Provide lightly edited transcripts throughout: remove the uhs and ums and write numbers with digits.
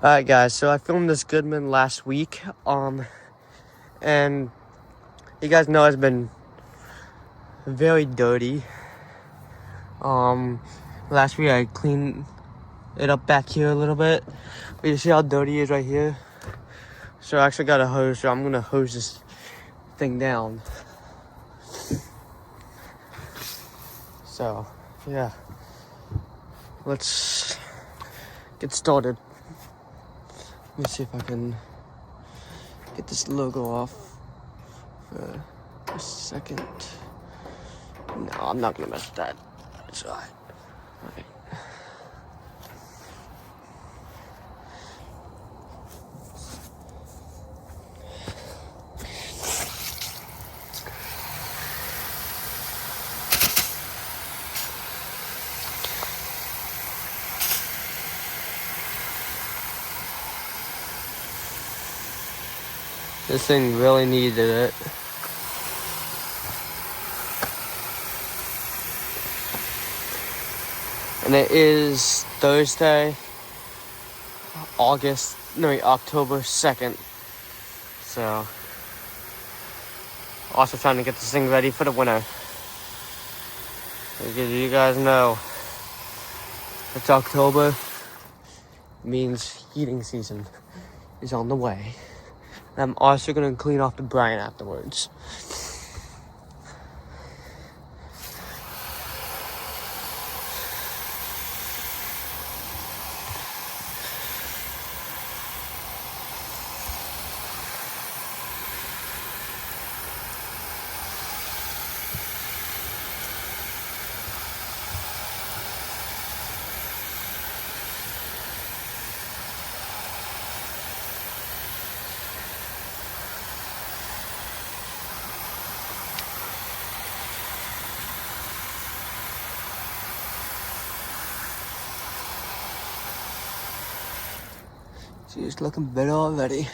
Alright guys, so I filmed this Goodman last week, and you guys know it's been very dirty. Last week I cleaned it up back here a little bit, but you see how dirty it is right here? So I actually got a hose, so I'm gonna hose this thing down. So, yeah. Let's get started. Let me see if I can get this logo off for a second. No, I'm not gonna mess with that. It's alright. Alright. This thing really needed it. And it is Thursday, October 2nd. So, also trying to get this thing ready for the winter. Because you guys know, it's October, means heating season is on the way. I'm also going to clean off the Bryant afterwards. She's looking better already.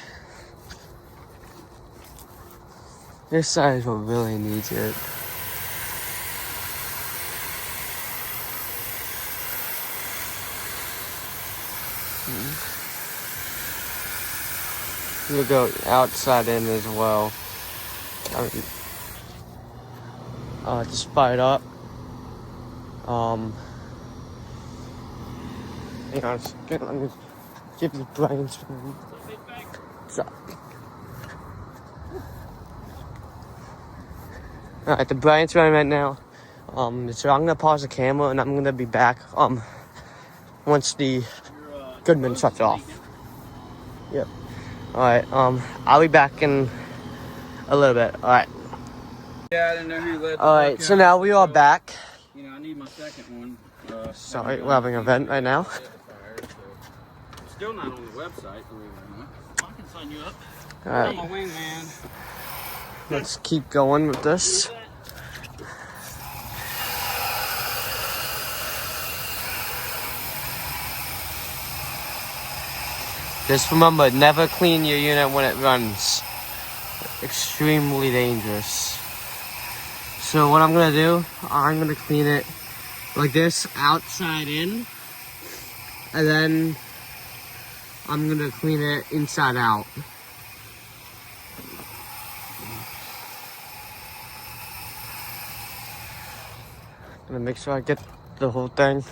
This side is what really needs it. We'll go outside in as well. Just fired up. Hang on, let me give the brains. Alright, the Bryant's running right now. So I'm gonna pause the camera and I'm gonna be back once the Goodman shuts off. Yep. Alright, I'll be back in a little bit. Alright. Yeah, I didn't know who led. Alright, so now we are back. You know, I need my second one. Sorry, we're having an event right now. Still not on the website, believe it or not. I can sign you up. Alright. I'm a wingman. Let's keep going with this. Just remember, never clean your unit when it runs. Extremely dangerous. So what I'm gonna do, I'm gonna clean it like this, outside in, and then I'm gonna clean it inside out. I'm gonna make sure I get the whole thing.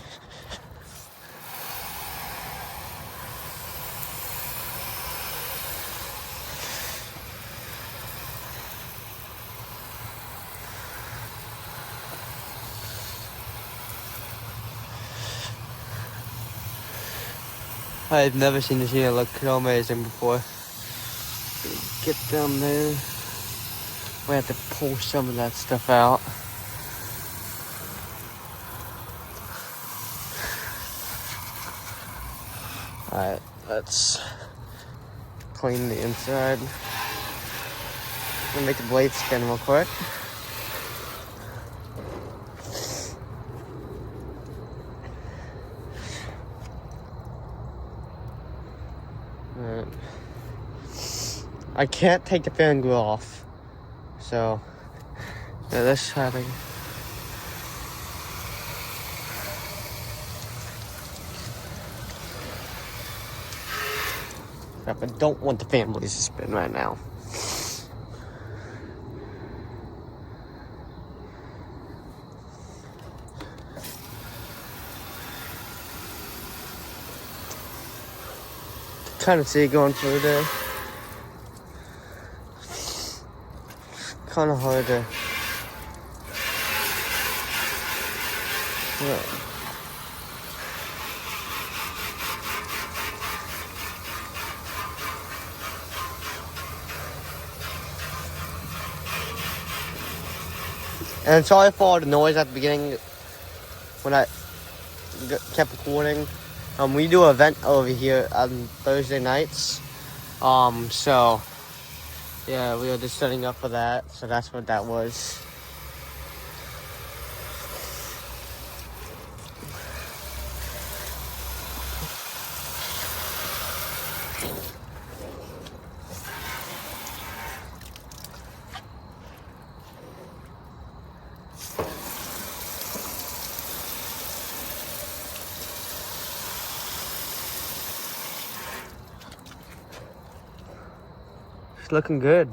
I've never seen this unit look so amazing before. Get down there. We have to pull some of that stuff out. Alright, let's clean the inside. I'm gonna make the blade spin real quick. Alright. I can't take the fan glue off, so yeah, let's try to. crap. I don't want the families to spin right now. Kind of see it going through there. Kind of hard to. Yeah. And sorry for all the noise at the beginning when I kept recording. We do an event over here on Thursday nights. So yeah, we were just setting up for that. So that's what that was. It's looking good.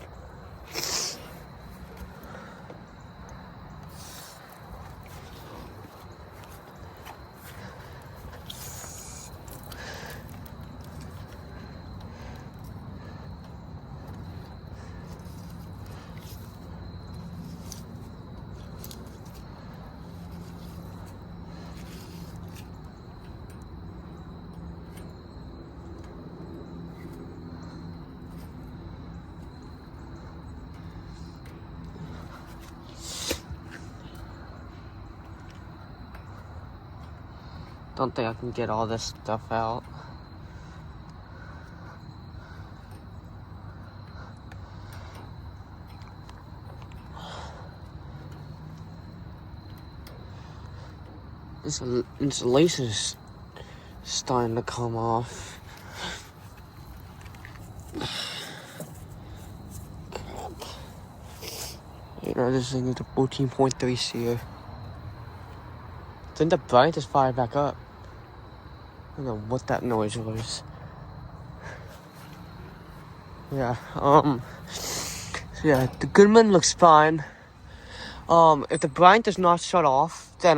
Don't think I can get all this stuff out. This insulation is starting to come off. You know, this thing is a 14.3 SEER. I think the Bryant is fired back up. I don't know what that noise was. Yeah, so yeah, the Goodman looks fine. If the Bryant does not shut off, then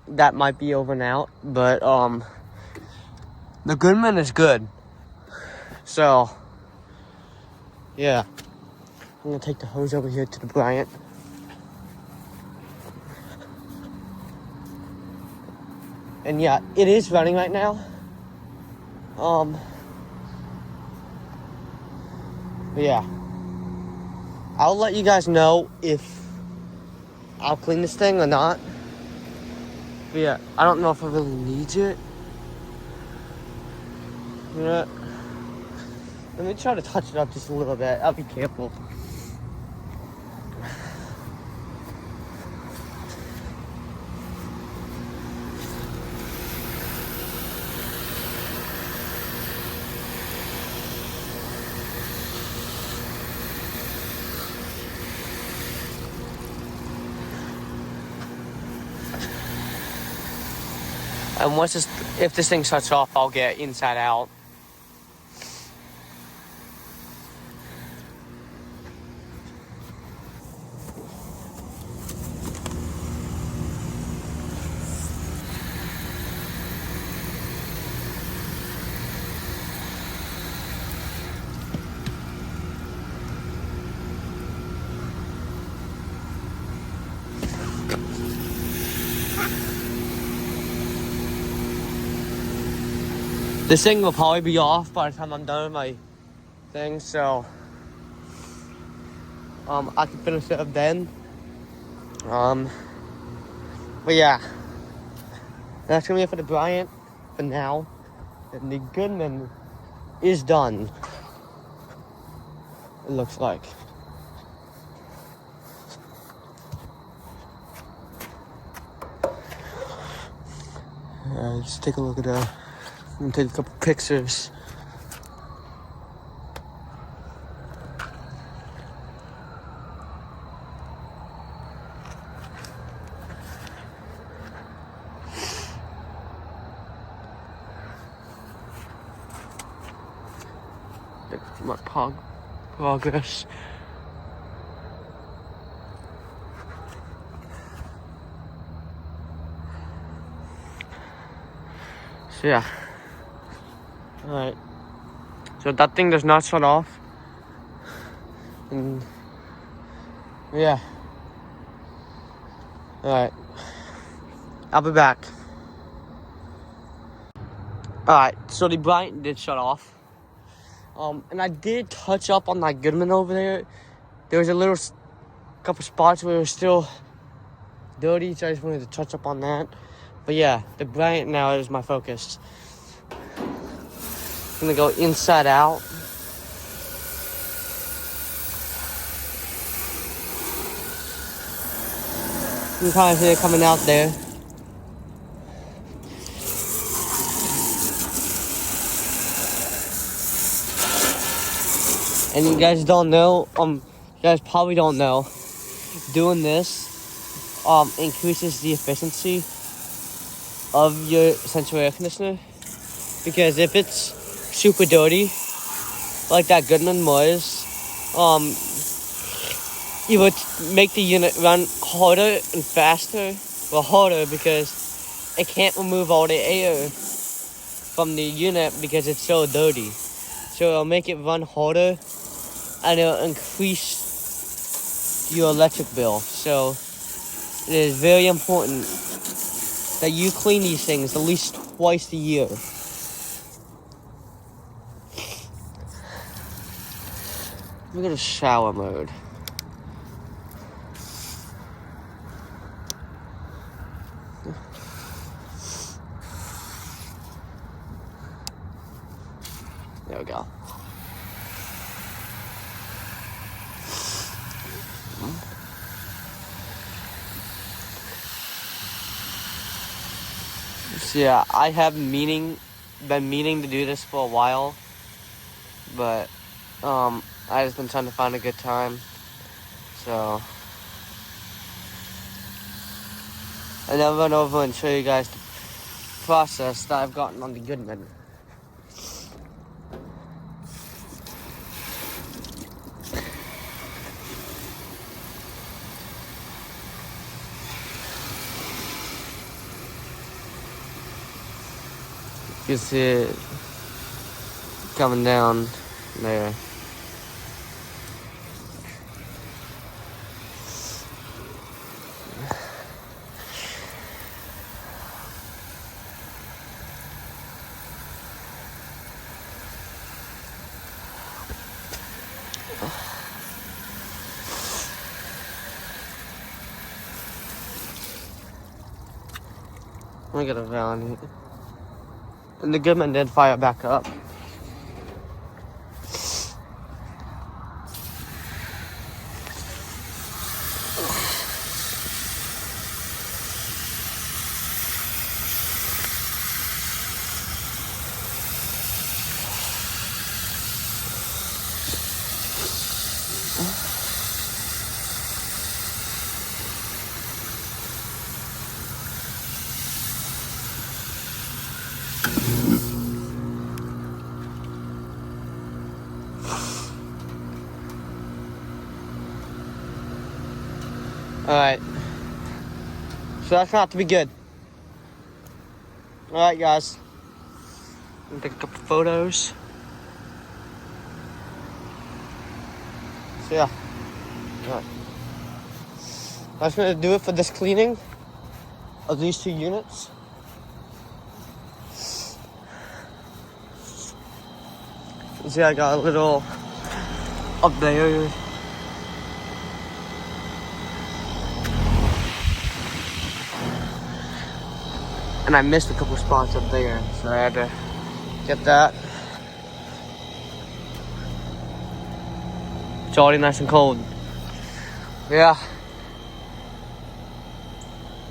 that might be over and out. But, the Goodman is good. So, yeah. I'm gonna take the hose over here to the Bryant. And yeah, it is running right now. But yeah. I'll let you guys know if I'll clean this thing or not. But yeah, I don't know if I really need it. Yeah. Let me try to touch it up just a little bit. I'll be careful. And if this thing shuts off, I'll get inside out. This thing will probably be off by the time I'm done with my thing, so I can finish it up then. But yeah, that's gonna be it for the Bryant for now. And the Goodman is done. It looks like. Let's take a look at that. I'm gonna take a couple pictures. my progress. So yeah. Alright. So that thing does not shut off. And yeah. Alright. I'll be back. Alright, so the Bryant did shut off. And I did touch up on that Goodman over there. There was a little couple spots where it was still dirty, so I just wanted to touch up on that. But yeah, the Bryant now is my focus. I'm gonna go inside out. You can kind of see it coming out there. And you guys don't know, you guys probably don't know, doing this increases the efficiency of your central air conditioner. Because if it's super dirty, like that Goodman was, it would make the unit run harder and faster. Well, harder because it can't remove all the air from the unit because it's so dirty. So it'll make it run harder and it'll increase your electric bill. So it is very important that you clean these things at least twice a year. Let me go to shower mode. There we go. So yeah, I have been meaning to do this for a while, but I just been trying to find a good time. So I now run over and show you guys the process that I've gotten on the Goodman. You can see it coming down there. Let me get a valve here. And the Goodman did fire back up. Alright. So that's not to be good. Alright, guys. I'm gonna take a couple photos. So yeah. Alright. That's gonna do it for this cleaning of these two units. You see I got a little up there. And I missed a couple spots up there, so I had to get that. It's already nice and cold. Yeah.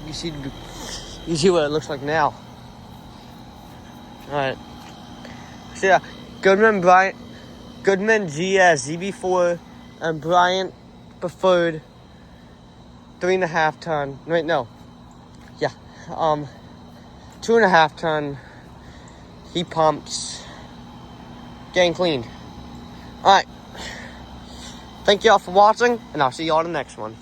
You see what it looks like now. Alright. So yeah, Goodman Bryant, Goodman GS ZB4 and Bryant preferred 3.5 ton. Wait, no. Yeah. 2.5 ton heat pumps getting cleaned. Alright. Thank you all for watching, and I'll see you all in the next one.